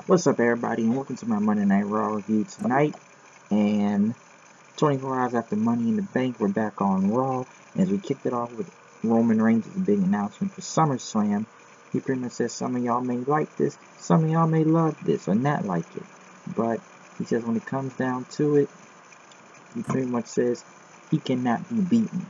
What's up, everybody, and welcome to my Monday Night Raw review tonight. And 24 hours after Money in the Bank, we're back on Raw. As we kicked it off with Roman Reigns' big announcement for SummerSlam, he pretty much says some of y'all may like this, some of y'all may love this, or not like it. But he says when it comes down to it, he pretty much says he cannot be beaten.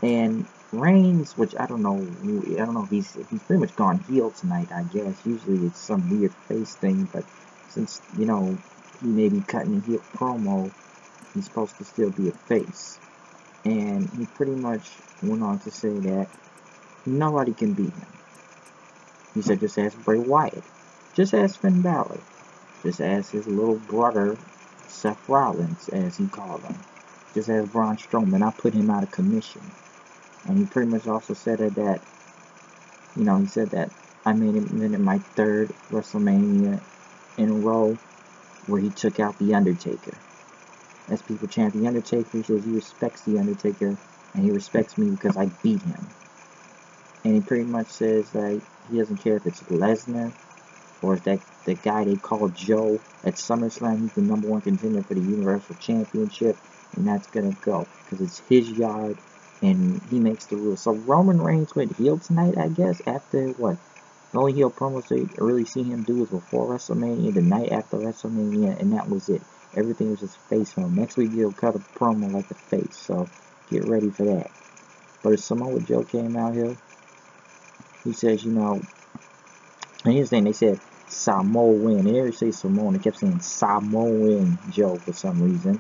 And Reigns, which I don't know if he's pretty much gone heel tonight, I guess. Usually it's some weird face thing, but since, he may be cutting a heel promo, he's supposed to still be a face. And he pretty much went on to say that nobody can beat him. He said just ask Bray Wyatt. Just ask Finn Balor. Just ask his little brother, Seth Rollins, as he called him. Just ask Braun Strowman. I put him out of commission. And he pretty much also said that, he said that I made him in my third WrestleMania in a row where he took out The Undertaker. As people chant The Undertaker, he says he respects The Undertaker and he respects me because I beat him. And he pretty much says that he doesn't care if it's Lesnar or if the guy they call Joe at SummerSlam. He's the #1 contender for the Universal Championship, and that's gonna go because it's his yard. And he makes the rules. So Roman Reigns went heel tonight, I guess, after what? The only heel promos they really see him do was before WrestleMania, the night after WrestleMania, and that was it. Everything was just face on. Next week he'll cut a promo like a face, so get ready for that. But if Samoa Joe came out here, he says, and here's the thing, they said Samoan. They didn't say Samoan, they kept saying Samoan Joe for some reason.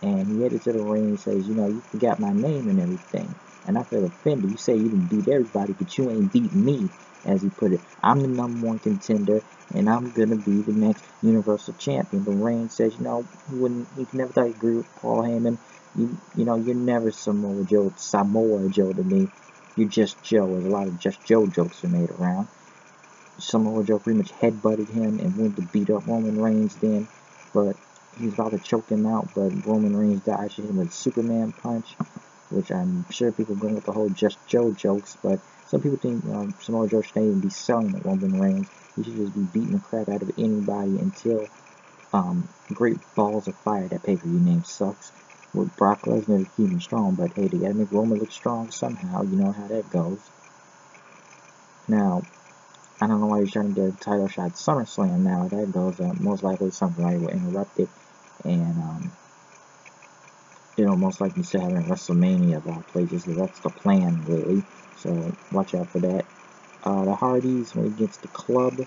And he headed to the ring and says, you forgot my name and everything. And I feel offended. You say you didn't beat everybody, but you ain't beat me, as he put it. I'm the #1 contender, and I'm going to be the next Universal Champion. But Reigns says, he never thought he agreed with Paul Heyman. You're never Samoa Joe to me. You're just Joe. There's a lot of just Joe jokes are made around. Samoa Joe pretty much headbutted him and went to beat up Roman Reigns then. But he was about to choke him out, but Roman Reigns dodged him with a Superman punch, which I'm sure people are going with the whole Just Joe jokes, but some people think Samoa Joe shouldn't even be selling at Roman Reigns. He should just be beating the crap out of anybody until Great Balls of Fire, that pay-per-view name sucks, with Brock Lesnar to keep him strong, but hey, they gotta make Roman look strong somehow, you know how that goes. Now, I don't know why he's trying to get a title shot at SummerSlam now. That goes, most likely somebody will interrupt it. And, most likely still having WrestleMania of all places. That's the plan, really. So, watch out for that. The Hardys went against the Club,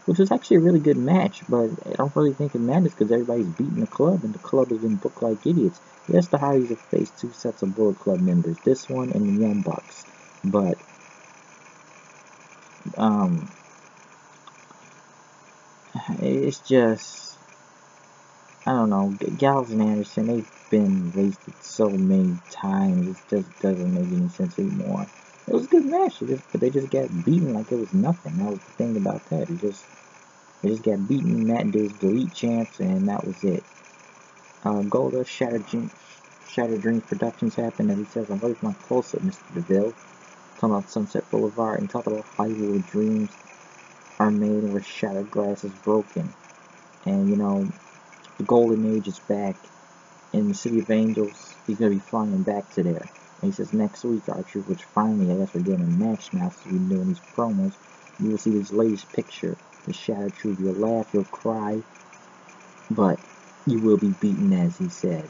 which was actually a really good match, but I don't really think it matters because everybody's beating the Club, and the Club has been booked like idiots. Yes, the Hardys have faced 2 sets of Bullet Club members, this one and the Young Bucks, but it's just, I don't know, Gallows and Anderson, they've been wasted so many times, it just doesn't make any sense anymore. It was a good match, but they just got beaten like it was nothing. That was the thing about that. They just got beaten. Matt did his delete chance, and that was it. Golda, Shattered Dreams Productions happened, and he says, I'm ready for my close-up, Mr. DeVille. Talking about Sunset Boulevard, and talking about Hollywood dreams are made where shattered glass is broken. And, the Golden Age is back in the City of Angels. He's going to be flying back to there. And he says next week, Archer, which finally, I guess we're getting a match now, so we're doing these promos. You will see this latest picture, the Shattered Truth. You'll laugh, you'll cry, but you will be beaten, as he said,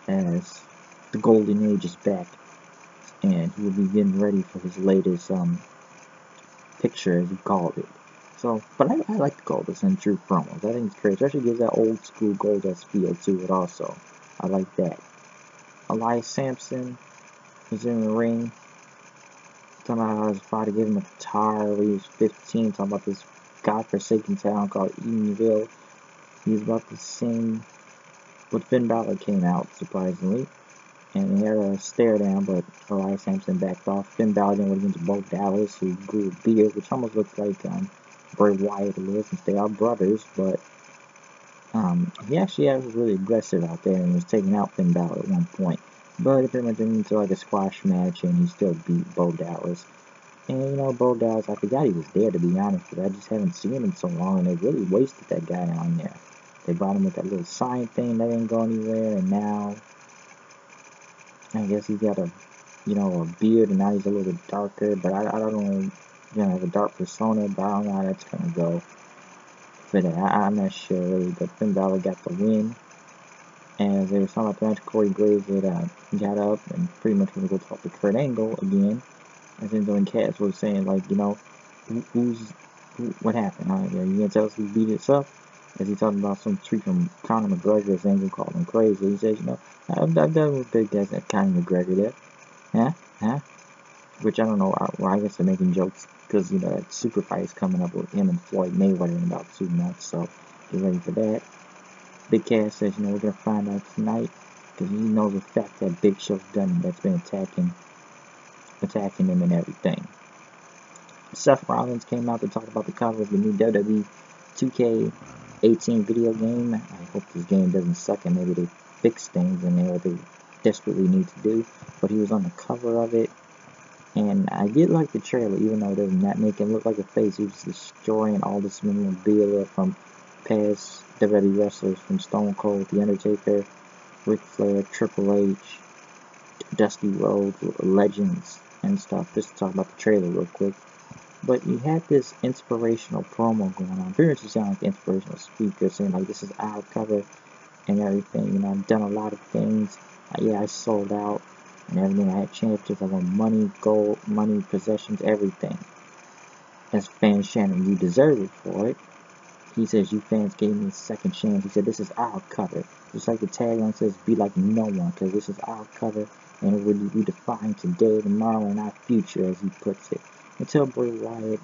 as the Golden Age is back. And he will be getting ready for his latest picture, as he called it. So, but I like the Goldust and Truth promos. I think it's great. It actually gives that old school Goldust feel to it also. I like that. Elias Sampson was in the ring. Talking about how his father gave him a guitar when he was 15. Talking about this godforsaken town called Edenville. He was about to sing, but Finn Balor came out, surprisingly. And he had a stare down, but Elias Sampson backed off. Finn Balor then went against Bo Dallas, who grew a beard, which almost looks like Bray Wyatt a little, since they are brothers, but he actually was really aggressive out there and was taking out Finn Balor at one point. But it pretty much went into like a squash match, and he still beat Bo Dallas. And, you know, Bo Dallas, I forgot he was there, to be honest, because I just haven't seen him in so long, and they really wasted that guy on there. They brought him with that little sign thing that didn't go anywhere, and now I guess he's got a, you know, a beard, and now he's a little darker, but I don't know, you know, have a dark persona, but I don't know how that's going to go for that. I'm not sure, really, but Finn Balor got the win. And they were talking about the match, Corey Graves had got up and pretty much going to go talk to Kurt Angle again. And then doing Cass was saying, like, you know, what happened? You going to tell us who beat us up? As he talking about some tweet from Conor McGregor, as Enzo called him crazy. He says, you know, I've done with big guys at Conor McGregor there. Huh? Which I don't know, I guess they're making jokes because, you know, that super fight is coming up with him and Floyd Mayweather in about 2 months, so get ready for that. Big Cass says, you know, we're going to find out tonight because he knows the fact that Big Show's done that's been attacking him and everything. Seth Rollins came out to talk about the cover of the new WWE 2K18 video game. I hope this game doesn't suck and maybe they fix things in there that they desperately need to do. But he was on the cover of it. And I did like the trailer, even though it does not make him look like a face. He was destroying all this memorabilia from past WWE wrestlers, from Stone Cold, The Undertaker, Ric Flair, Triple H, Dusty Rhodes, legends and stuff. Just to talk about the trailer real quick. But you had this inspirational promo going on. Pretty much you sound like an inspirational speaker saying like, this is our cover and everything. You know, I've done a lot of things. Yeah, I sold out and everything. I had championships. I won money, gold, money, possessions, everything. As fans chanting, you deserve it for it. He says, you fans gave me a second chance. He said, this is our cover. Just like the tagline says, be like no one, because this is our cover, and it will be defined today, tomorrow, and our future, as he puts it. Until Bray Wyatt,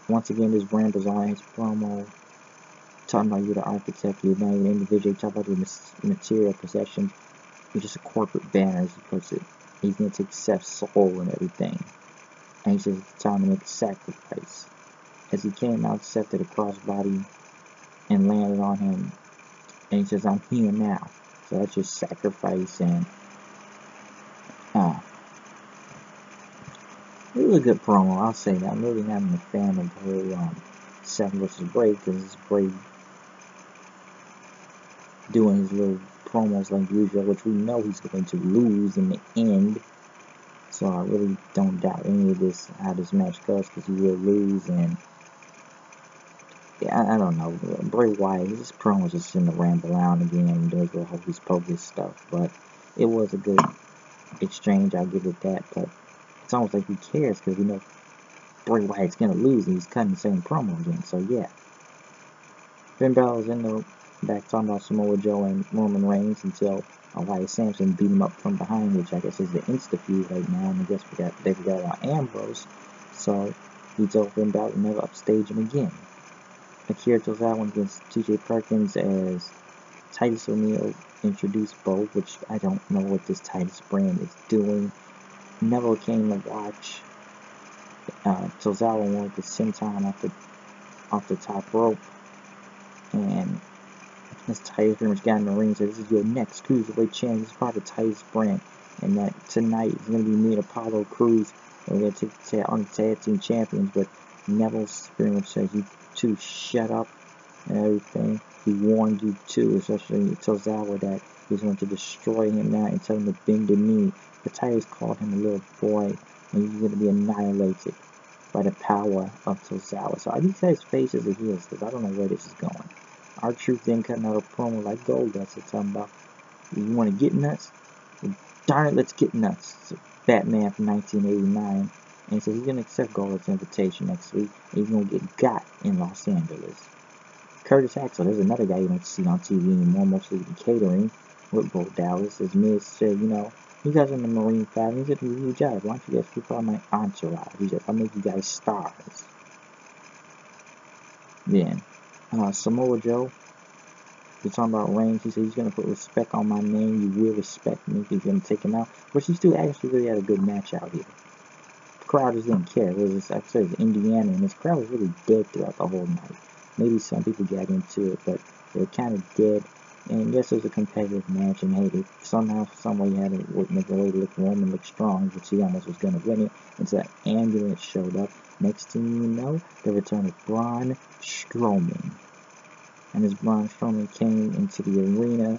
once again, just rambles on his promo, talking about you're the architect, you're not an individual, talking about your material possessions. You're just a corporate banner, as he puts it. He's going to take Seth's soul and everything. And he says it's time to make a sacrifice. As he came out, Seth did a crossbody and landed on him. And he says, I'm here now. So that's your sacrifice. And it was a good promo, I'll say that. I'm really not a fan of the whole Seth versus Bray, because it's Bray doing his little promos like usual, which we know he's going to lose in the end. So I really don't doubt any of this, how this match goes, because he will lose. And yeah, I don't know. Bray Wyatt, his promos just seem to ramble around again and does the hocus pocus stuff. But it was a good exchange, I'll give it that. But it's almost like he cares, because we know Bray Wyatt's going to lose and he's cutting the same promo again. So yeah. Finn Balor's in the back talking about Samoa Joe and Roman Reigns until Elias Sampson beat him up from behind, which I guess is the insta-feud right now. And I guess they forgot about Ambrose. So he told Finn Balor to never upstage him again. Akira Tozawa against TJ Perkins as Titus O'Neil introduced Bo, which I don't know what this Titus brand is doing. Neville came to watch. Tozawa wanted to senton off the top rope. And this Titus pretty much got in the ring and said, this is your next cruiserweight champion. This is part of the Titus brand. And that tonight is going to be me and Apollo Crews. And we're going to take on the tag team champions. But Neville pretty much said, you two shut up and everything. He warned you too, especially Tozawa, that he's going to destroy him now and tell him to bend the knee. But Titus called him a little boy. And he's going to be annihilated by the power of Tozawa. So I just say his face as a heel, because I don't know where this is going. R-Truth then cutting out a promo like Goldust. It's talking about, you want to get nuts? Well, darn it, let's get nuts. So Batman from 1989. And he says he's going to accept Goldust's invitation next week. And he's going to get got in Los Angeles. Curtis Axel, there's another guy you don't see on TV anymore, mostly in catering with Bo Dallas. As Miz said, you know, you guys are in the Marine 5. He said, do your job. Why don't you guys keep on my entourage? He said, I'll make you guys stars. Then, Samoa Joe, we're talking about Reigns. He said he's going to put respect on my name. You will respect me. He's going to take him out. Which he still actually really had a good match out here. The crowd just didn't care. It was just, like I said, it's Indiana, and this crowd was really dead throughout the whole night. Maybe some people got into it, but they were kind of dead. And yes, it was a competitive match, and hey, they somehow, some way had to make a way to look Roman look strong, which he almost was going to win it, until that ambulance showed up. Next thing you know, the return of Braun Strowman. And as Braun Strowman came into the arena,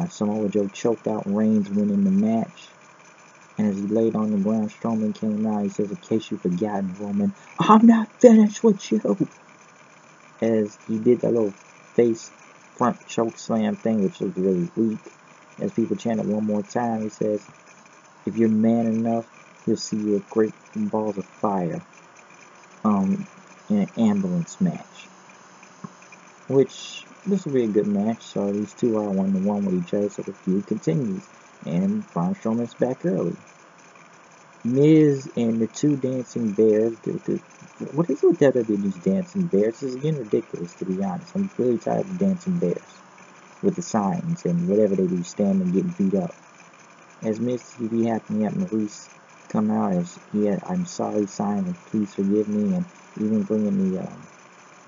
Samoa Joe choked out Reigns, winning the match. And as he laid on the ground, Strowman came out. He says, in case you've forgotten, Roman, I'm not finished with you. As he did that little face front choke slam thing, which was really weak. As people chanted one more time, he says, if you're man enough, you'll see your great balls of fire in an ambulance match. Which, this will be a good match. So these two are 1-1 with each other, so the feud continues. And Braun Strowman's back early. Miz and the two dancing bears. What is it with WWE these dancing bears? This is getting ridiculous, to be honest. I'm really tired of dancing bears with the signs and whatever they do, standing getting beat up. As Miz TV happening at Maurice come out as he had I'm sorry sign and please forgive me, and even bringing the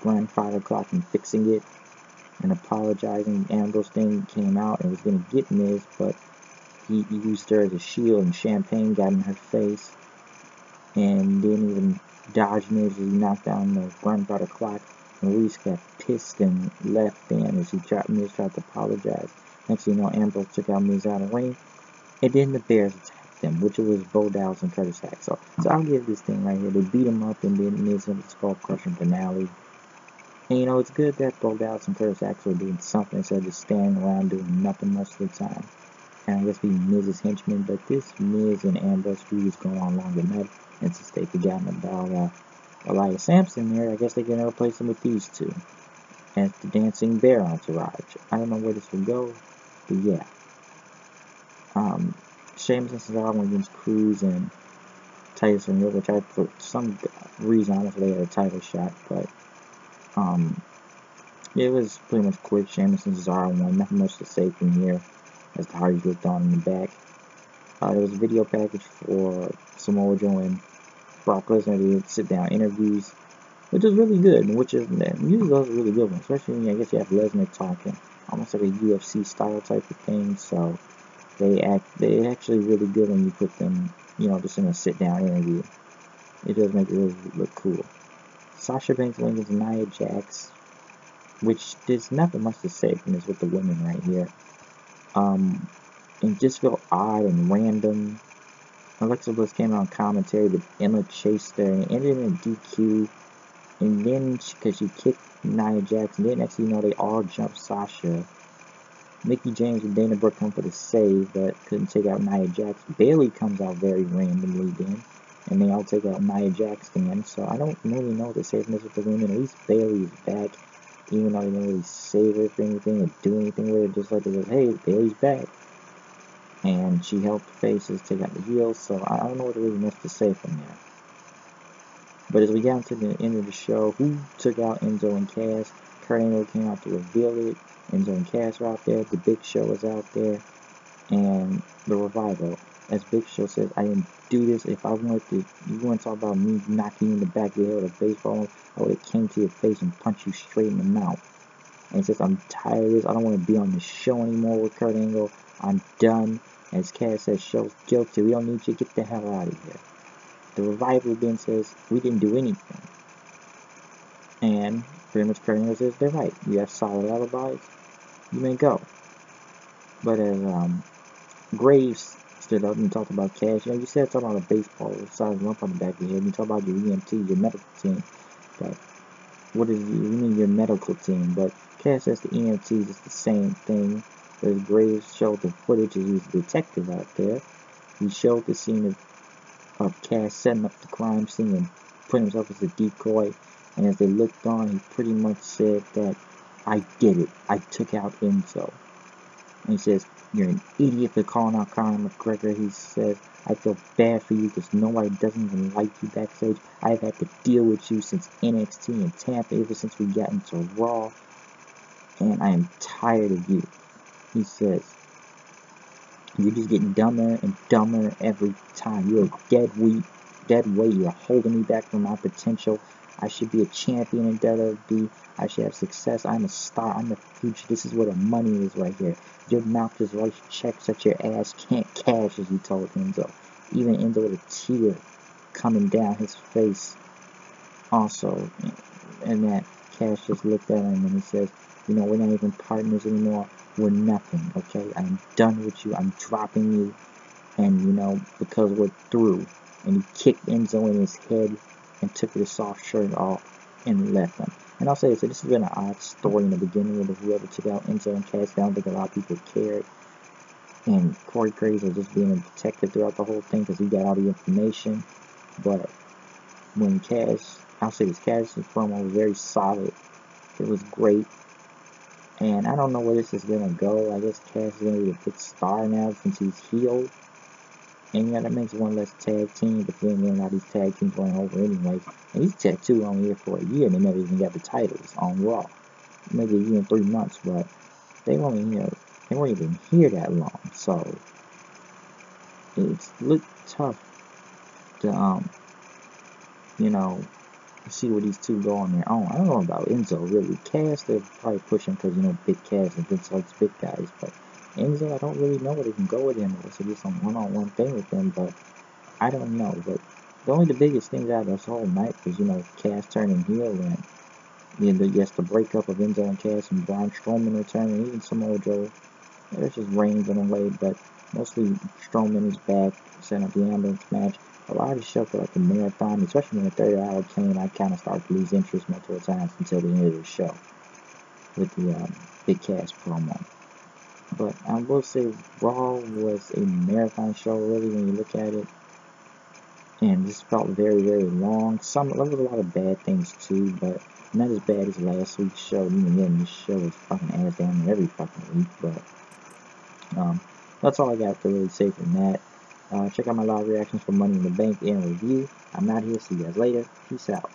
grandfather clock and fixing it and apologizing. Ambrose thing came out and was going to get Miz, but he used her as a shield, and champagne got in her face and didn't even dodge Miz as he knocked down the grandfather clock. Maurice got pissed and left then as Miz tried to apologize. Next thing you know, Ambrose took out Miz out of the ring, and then the Bears attacked them, which was Bo Dallas and Curtis Axel. So I'll give this thing right here. They beat him up, and then Miz him skull crushing finale. And you know, it's good that Bo Dallas and Curtis Axel are doing something instead of just standing around doing nothing most of the time. And I guess be Miz's henchmen, but this Miz and Ambrose feud is going on longer than that. And since they've forgotten about Elias Sampson there, I guess they're going to replace him with these two as the Dancing Bear entourage. I don't know where this will go, but yeah. Sheamus and Cesaro went against Cruz and Titus O'Neil, which I, for some reason, I don't know if they had a title shot, but it was pretty much quick. Sheamus and Cesaro won. Nothing much to say from here as the Hardys looked on in the back. There was a video package for Samoa Joe and Brock Lesnar. They did sit-down interviews, which was really good, which is usually those are really good ones, especially when I guess you have Lesnar talking, almost like a UFC style type of thing. So they're actually really good when you put them, you know, just in a sit-down interview. It does make it really look cool. Sasha Banks went against Nia Jax, which there's nothing much to say from this with the women right here. And just felt odd and random. Alexa Bliss came out on commentary, but Emma chased her and ended in a DQ. And then, because she kicked Nia Jax, and then next thing you know, they all jumped Sasha. Mickie James and Dana Brooke come for the save, but couldn't take out Nia Jax. Bayley comes out very randomly then, and they all take out Nia Jax then. So I don't really know what to say from this with the women. At least Bayley is back, even though they didn't really save her for anything or do anything with it. Just like they said, hey, Bayley's back. And she helped faces take out the heels, so I don't know what really much to say from there. But as we got into the end of the show, who took out Enzo and Cass? Kurt Angle came out to reveal it. Enzo and Cass are out there. The Big Show is out there. And the Revival. As Big Show says, I didn't do this. If I wanted to, you want to talk about me knocking you in the back of your head with a baseball, I would have came to your face and punched you straight in the mouth. And he says, I'm tired of this. I don't want to be on the show anymore with Kurt Angle. I'm done. As Cass says, show's guilty. We don't need you. Get the hell out of here. The Revival then says, we didn't do anything. And pretty much Kurt Angle says, they're right. You have solid alibis. You may go. But as Graves stood up and talked about Cash, you know, you said talking about a baseball size lump on the back of your head. You talk about your EMT, your medical team. But what is you mean your medical team? But Cash says the EMTs is the same thing. As Graves showed the footage, he was a detective out there. He showed the scene of Cass setting up the crime scene and putting himself as a decoy. And as they looked on, he pretty much said that, I did it. I took out Enzo. And he says, you're an idiot for calling out Conor McGregor. He says, I feel bad for you because nobody doesn't even like you backstage. I've had to deal with you since NXT and Tampa, ever since we got into Raw. And I am tired of you. He says, you're just getting dumber and dumber every time. You're dead weight. You're holding me back from my potential. I should be a champion in WWE. I should have success. I'm a star. I'm the future. This is where the money is right here. Your mouth is right checks that your ass can't cash, as he told Enzo. Even Enzo with a tear coming down his face also. And that Cash just looked at him and he says, you know, we're not even partners anymore. We're nothing, okay? I'm done with you. I'm dropping you. And, you know, because we're through. And he kicked Enzo in his head and took his soft shirt off and left him. And I'll say this has been an odd story in the beginning with whoever took out Enzo and Cash. I don't think a lot of people cared. And Corey Graves was just being a detective throughout the whole thing because he got all the information. But when I'll say this, Cash's promo was very solid. It was great. And I don't know where this is going to go. I guess Cash is going to be a big star now since he's healed. And yeah, that makes one less tag team, but then a lot of these tag teams going over anyways. And these tag two only here for a year, and they never even got the titles on Raw. Maybe a year and 3 months, but they weren't even here that long. So it's looked tough to you know, see where these two go on their own. I don't know about Enzo really. Cass they're probably pushing because, you know, big Cass and Vince likes big guys, but Enzo I don't really know where they can go with him. Unless they do some one-on-one thing with him, but I don't know. But the biggest things out of this whole night was, you know, Cass turning heel and the breakup of Enzo and Cass and Braun Strowman returning, even Samoa Joe. There's just Reigns in a way, but mostly Strowman is back, setting up the ambulance match. A lot of the show felt like a marathon, especially when the third hour came. I kind of started to lose interest multiple times until the end of the show with the Big Cass promo. But I will say Raw was a marathon show, really, when you look at it. And this felt very, very long. There was a lot of bad things too, but not as bad as last week's show. Even then, this show was fucking ass down every fucking week. But that's all I got to really say from that. Check out my live reactions for Money in the Bank and review. I'm out here. See you guys later. Peace out.